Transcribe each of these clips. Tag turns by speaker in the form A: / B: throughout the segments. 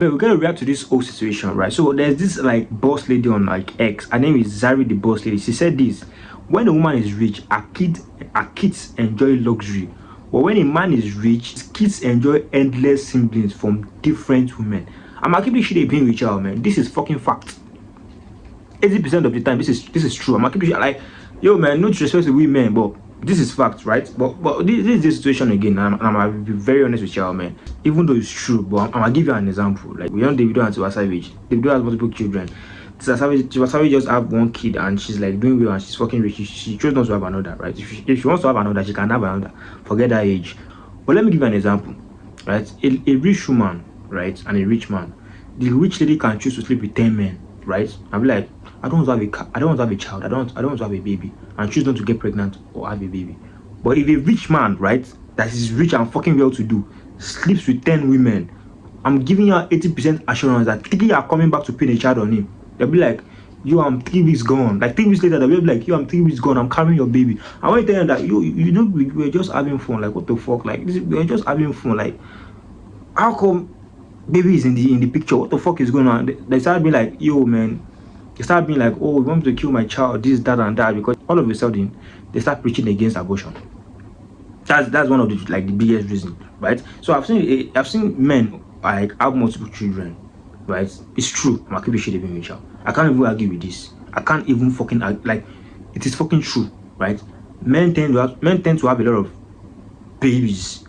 A: But we're gonna react to this whole situation, right? So there's this like boss lady on like X. Her name is Zari, the boss lady. She said this: when a woman is rich, her kids enjoy luxury. But when a man is rich, his kids enjoy endless siblings from different women. I'm keeping shit being rich out, man. This is fucking fact. 80% of the time, this is true. I'm keeping shit like, yo, man, no disrespect to women, but this is fact, right? But this is the situation again, and I'm gonna be very honest with y'all, man. Even though it's true, but I'm gonna give you an example. Like, we don't Davido and Tiwa Savage. Davido has multiple children. Tiwa Savage just have one kid, and she's like doing well, and she's fucking rich. She chose not to have another, right? If she wants to have another, she can have another. Forget that age. But let me give you an example, right? A rich woman, right, and a rich man. The rich lady can choose to sleep with 10 men, right? I'll be like, I don't want to have a child. I don't want to have a baby, and choose not to get pregnant or have a baby. But if a rich man, right, that is rich and fucking well to do, sleeps with 10 women, I'm giving you 80% assurance that 3 are coming back to pin a child on him. They'll be like, yo, I'm 3 weeks gone. Like 3 weeks later, they'll be like, yo, I'm 3 weeks gone. I'm carrying your baby. I want to tell them that you know, we're just having fun. Like, what the fuck? Like, we're just having fun. Like, how come baby is in the picture? What the fuck is going on? They start being like, yo, man. They start being like, oh, we want to kill my child, this, that, and that, because all of a sudden they start preaching against abortion. That's one of the like the biggest reason, right? So I've seen men like have multiple children, right? It's true. I'm keeping shit even with. I can't even argue with this. I can't even fucking like it is fucking true, right? Men tend to have a lot of babies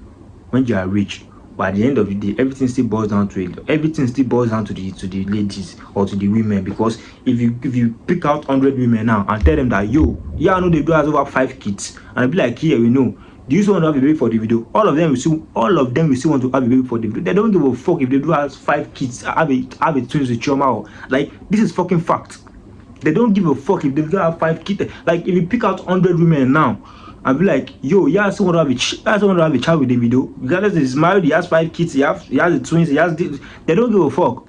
A: when they are rich. But at the end of the day, everything still boils down to it. Everything still boils down to the ladies or to the women. Because if you pick out 100 women now and tell them that, yo, yeah, I know they do has over 5 kids, and I'll be like, yeah, we know. Do you still want to have a baby for the video? All of them will still want to have a baby for the video. They don't give a fuck if they do have 5 kids, have a twins with trauma. Or, like, this is fucking fact. They don't give a fuck if they do have 5 kids. Like, if you pick out 100 women now, I'll be like, yo, yeah, someone to have a child with Davido. Regardless, he's married, he has 5 kids, he has the twins, he has this. They don't give a fuck.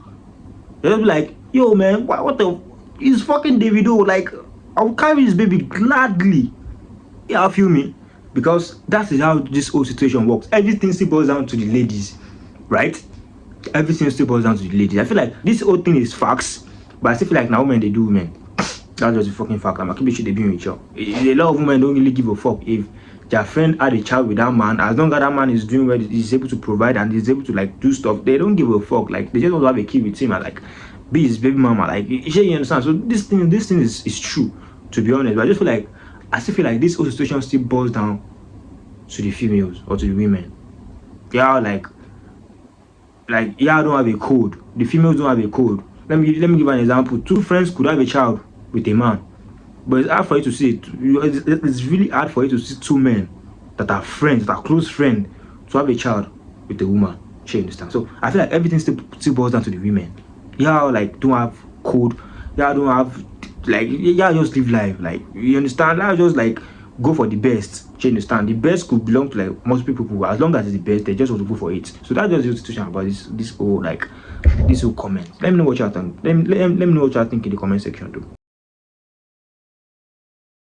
A: They'll be like, yo, man, what the? He's fucking Davido. Like, I'll carry his baby gladly. Yeah, feel me? Because that is how this whole situation works. Everything still boils down to the ladies, right? Everything still boils down to the ladies. I feel like this whole thing is facts, but I still feel like now women, they do women. That's just a fucking fact. I'm keeping shit they be with you. A lot of women don't really give a fuck if their friend had a child with that man. As long as that man is doing well, he's able to provide and he's able to like do stuff, they don't give a fuck. Like, they just want to have a kid with him and like be his baby mama. Like, you understand? So this thing is true, to be honest. But I still feel like this whole situation still boils down to the females or to the women. Yeah, like yeah, I don't have a code. The females don't have a code. Let me give an example. 2 friends could have a child with a man, but it's hard for you to see it. It's really hard for you to see 2 men that are friends, that are close friends, to have a child with a woman. You understand? So I feel like everything still boils down to the women. Yeah, like don't have code. Yeah, don't have like, yeah, just live life. Like, you understand? Yeah, just like go for the best. You understand? The best could belong to like multiple people. As long as it's the best, they just want to go for it. So that's just the situation about this whole comment. Let me know what you think. Let me know what you think in the comment section too.